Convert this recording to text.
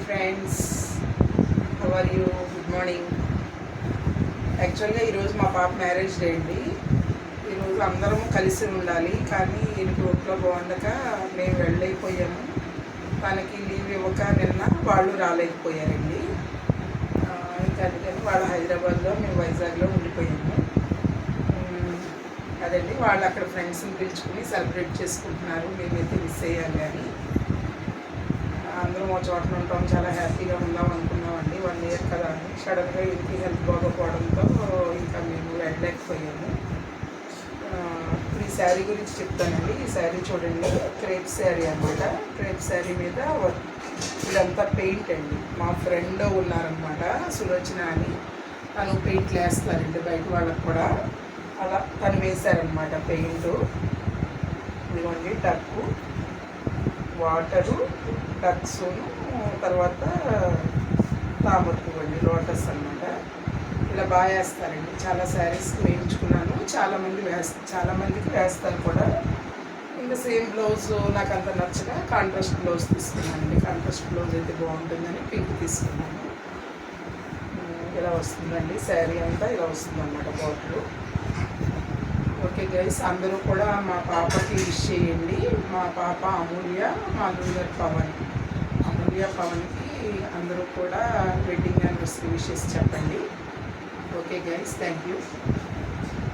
Friends, how are you? Good morning. యాక్చువల్గా ఈరోజు మా పాప మ్యారేజ్ డే అండి. ఈరోజు అందరం కలిసి ఉండాలి, కానీ ఈయనకి ఒంట్లో బాగుండక మేము వెళ్ళలేకపోయాము. తనకి లీవ్ ఇవ్వక నిన్న వాళ్ళు రాలేకపోయారండి. ఇంకా అందుకని వాళ్ళు హైదరాబాద్లో, మేము వైజాగ్లో ఉండిపోయాము. అదండి, వాళ్ళు అక్కడ ఫ్రెండ్స్ని పిలుచుకుని సెలబ్రేట్ చేసుకుంటున్నారు. మేమైతే మిస్ అయ్యాము, కానీ అందరం ఒక చోట ఉంటాం, చాలా హ్యాపీగా ఉందాం అనుకున్నామండి. 1 ఇయర్ కదా అని సడన్గా ఇంటికి హెల్త్ బాగోపోవడంతో ఇంకా మేము వెళ్ళలేకపోయాము. ఈ శారీ గురించి చెప్తానండి. ఈ శారీ చూడండి, క్రేప్ శారీ అనమాట. క్రేప్ శారీ మీద ఇదంతా పెయింట్ అండి. మా ఫ్రెండ్ ఉన్నారనమాట, సులోచన అని. తను పెయింట్లు వేస్తారండి బయట వాళ్ళకు కూడా. అలా తను వేశారనమాట పెయింట్. ఇదిగోండి టక్కు, వాటరు, డక్స్ను, తర్వాత తామర పువ్వు అండి, లోటస్ అనమాట. ఇలా బాగా వేస్తారండి. చాలా శారీస్ వేయించుకున్నాను. చాలామందికి వేస్తారు కూడా. ఇంకా సేమ్ బ్లౌజ్ నాకు అంత నచ్చక కాంట్రాస్ట్ బ్లౌజ్ తీసుకున్నానండి. కాంట్రాస్ట్ బ్లౌజ్ అయితే బాగుంటుందని పింక్ తీసుకున్నాను. ఇలా వస్తుందండి శారీ అంతా, ఇలా వస్తుందన్నమాట బాటిల్. ఓకే గైస్, అందరూ కూడా మా పాపకి విష్ చేయండి. మా పాప అమూల్య, మా బ్రదర్ పవన్. అమూల్య, పవన్కి అందరూ కూడా వెడ్డింగ్ యానివర్సరీ విషెస్ చెప్పండి. Okay guys, thank you.